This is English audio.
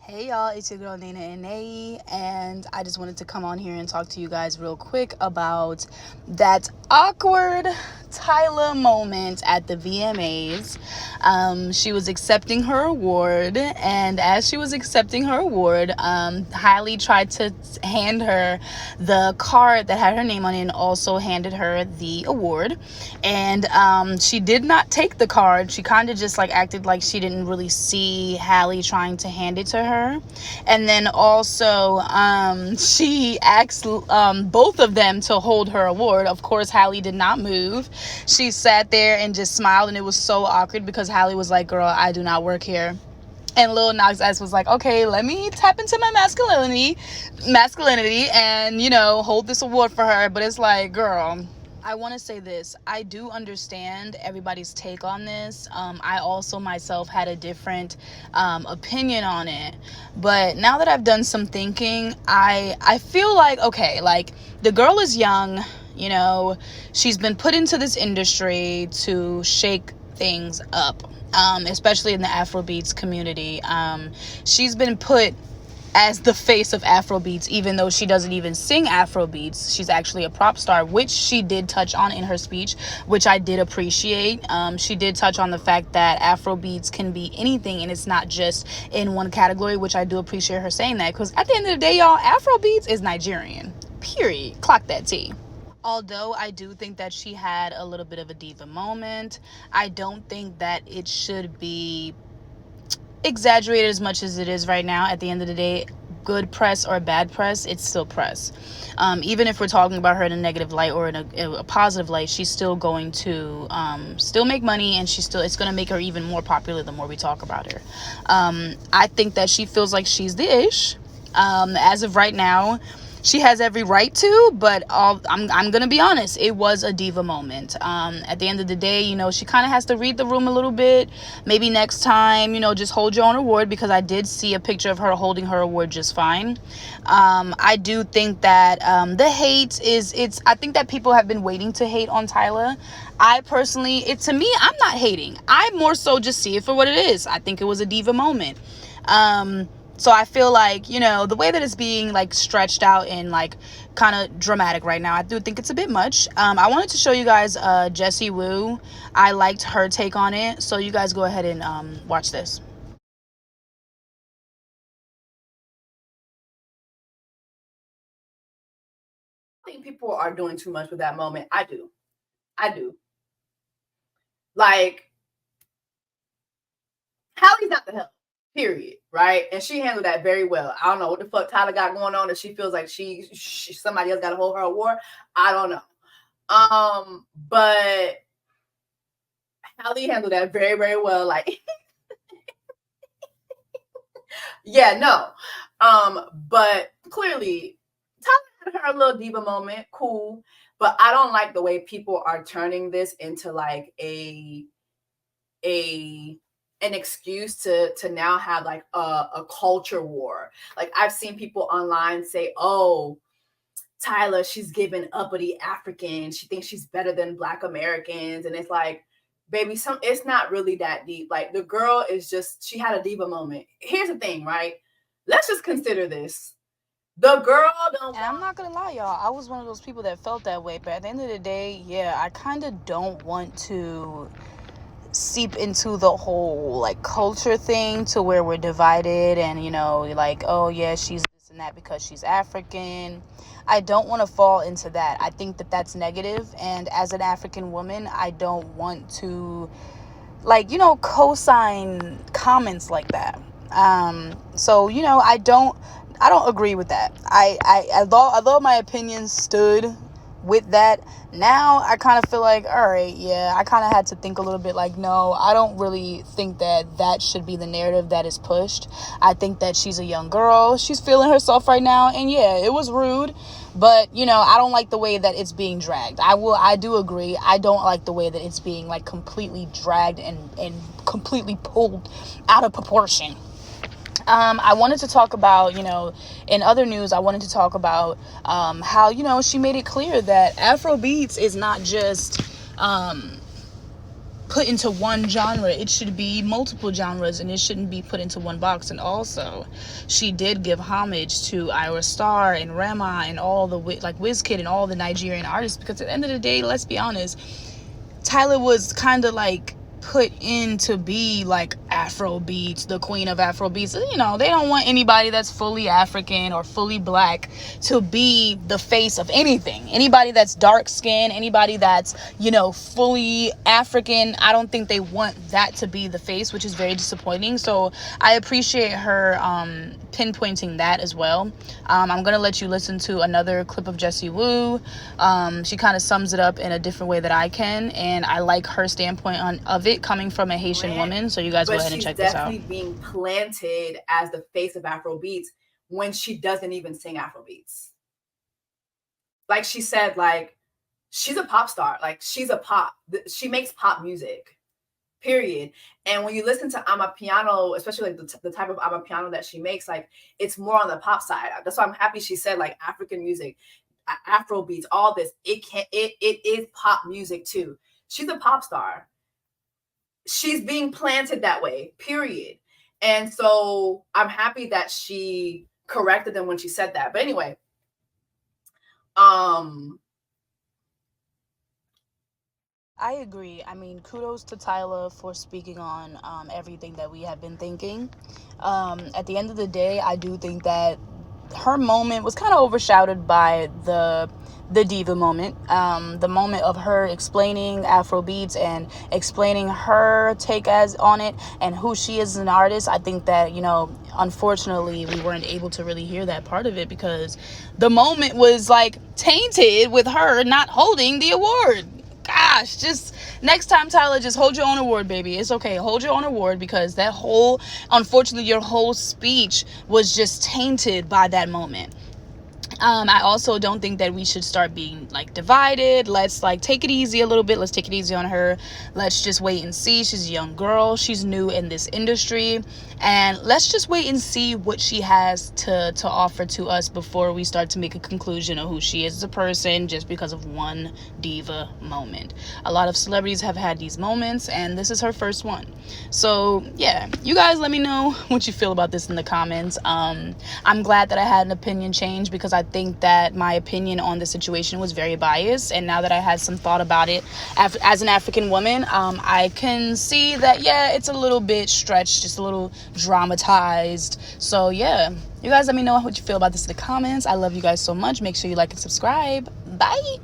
Hey y'all, it's your girl Nana and Nae, and I just wanted to come on here and talk to you guys real quick about that awkward Tyla moment at the VMAs. She was accepting her award, and as she was accepting her award, Halle tried to hand her the card that had her name on it and also handed her the award. And she did not take the card. She kind of just like acted like she didn't really see Halle trying to hand it to her. And then also she asked both of them to hold her award. Of course, Halle did not move. She sat there and just smiled, and it was so awkward because Halle was like, girl, I do not work here. And Lil Nas X was like, okay, let me tap into my masculinity and, hold this award for her. But it's like, girl, I want to say this. I do understand everybody's take on this. I also myself had a different opinion on it. But now that I've done some thinking, I feel like, okay, like the girl is young, she's been put into this industry to shake things up, especially in the Afrobeats community. She's been put as the face of Afrobeats, even though she doesn't even sing Afrobeats. She's actually a pop star, which she did touch on in her speech, which I did appreciate. She did touch on the fact that Afrobeats can be anything and it's not just in one category, which I do appreciate her saying that, because at the end of the day, y'all, Afrobeats is Nigerian, period. Clock that T. Although I do think that she had a little bit of a diva moment, I don't think that it should be exaggerated as much as it is right now. At the end of the day, good press or bad press, it's still press. Even if we're talking about her in a negative light or in a positive light, she's still going to still make money, and it's going to make her even more popular the more we talk about her. I think that she feels like she's the ish. As of right now, she has every right to, but I'm gonna be honest, it was a diva moment. At the end of the day, she kind of has to read the room a little bit. Maybe next time, just hold your own award, because I did see a picture of her holding her award just fine. I do think that the hate I think that people have been waiting to hate on Tyla. I personally, to me, I'm not hating. I more so just see it for what it is. I think it was a diva moment. So I feel like, the way that it's being like stretched out and like kind of dramatic right now, I do think it's a bit much. I wanted to show you guys Jessie Woo. I liked her take on it. So you guys go ahead and watch this. I think people are doing too much with that moment. I do. Like, Halle's not the hell. Period. Right? And she handled that very well. I don't know what the fuck Tyla got going on, and she feels like she somebody else got to hold her award. I don't know. But Halle handled that very, very well. Like, yeah, no. But clearly, Tyla had her little diva moment. Cool. But I don't like the way people are turning this into like an excuse to now have like a culture war. Like, I've seen people online say, oh, Tyla, she's giving uppity Africans. She thinks she's better than Black Americans. And it's like, baby, it's not really that deep. Like, the girl is just, she had a diva moment. Here's the thing, right? Let's just consider this. The girl don't. And I'm not gonna lie, y'all, I was one of those people that felt that way. But at the end of the day, yeah, I kind of don't want to seep into the whole like culture thing to where we're divided and like, oh yeah, she's this and that because she's African. I don't want to fall into that. I think that that's negative, and as an African woman, I don't want to like co-sign comments like that. So I don't agree with that. Although my opinion stood with that, now I kind of feel like, all right, yeah, I kind of had to think a little bit like, no, I don't really think that should be the narrative that is pushed. I think that she's a young girl, she's feeling herself right now, and yeah, it was rude, but I don't like the way that it's being dragged. I do agree, I don't like the way that it's being like completely dragged and completely pulled out of proportion. I wanted to talk about, in other news, I wanted to talk about how, she made it clear that Afrobeats is not just put into one genre. It should be multiple genres, and it shouldn't be put into one box. And also, she did give homage to Ira Star and Rema and all the like Wizkid and all the Nigerian artists, because at the end of the day, let's be honest, Tyla was kind of like put in to be like Afrobeats, the queen of Afrobeats. You know, they don't want anybody that's fully African or fully black to be the face of anything. Anybody that's dark skinned, anybody that's, you know, fully African, I don't think they want that to be the face, which is very disappointing. So I appreciate her pinpointing that as well. I'm gonna let you listen to another clip of Jessie Woo. She kind of sums it up in a different way that I can, and I like her standpoint of it coming from a Haitian woman. So you guys go ahead and check this out. But she's definitely being planted as the face of Afrobeats when she doesn't even sing Afrobeats. Like she said, like, she's a pop star. Like, she makes pop music, period. And when you listen to Amapiano, especially like the type of Amapiano that she makes, like, it's more on the pop side. That's why I'm happy she said, like, African music, Afrobeats, all this, it is pop music too. She's a pop star. She's being planted that way, period. And so I'm happy that she corrected them when she said that. But anyway, I agree. I mean, kudos to Tyla for speaking on everything that we have been thinking. At the end of the day, I do think that her moment was kind of overshadowed by the diva moment, the moment of her explaining Afrobeats and explaining her take on it and who she is as an artist. I think that, you know, unfortunately we weren't able to really hear that part of it because the moment was like tainted with her not holding the award. Gosh, just next time, Tyla, just hold your own award, baby. It's okay. Hold your own award, because unfortunately, your whole speech was just tainted by that moment. I also don't think that we should start being like divided. Let's like take it easy a little bit. Let's take it easy on her. Let's just wait and see. She's a young girl. She's new in this industry. And let's just wait and see what she has to offer to us before we start to make a conclusion of who she is as a person just because of one diva moment. A lot of celebrities have had these moments, and this is her first one. So yeah, you guys let me know what you feel about this in the comments. I'm glad that I had an opinion change, because I think that my opinion on the situation was very biased, and now that I had some thought about it as an African woman, I can see that, yeah, it's a little bit stretched, just a little dramatized. So yeah, you guys let me know what you feel about this in the comments. I love you guys so much. Make sure you like and subscribe. Bye.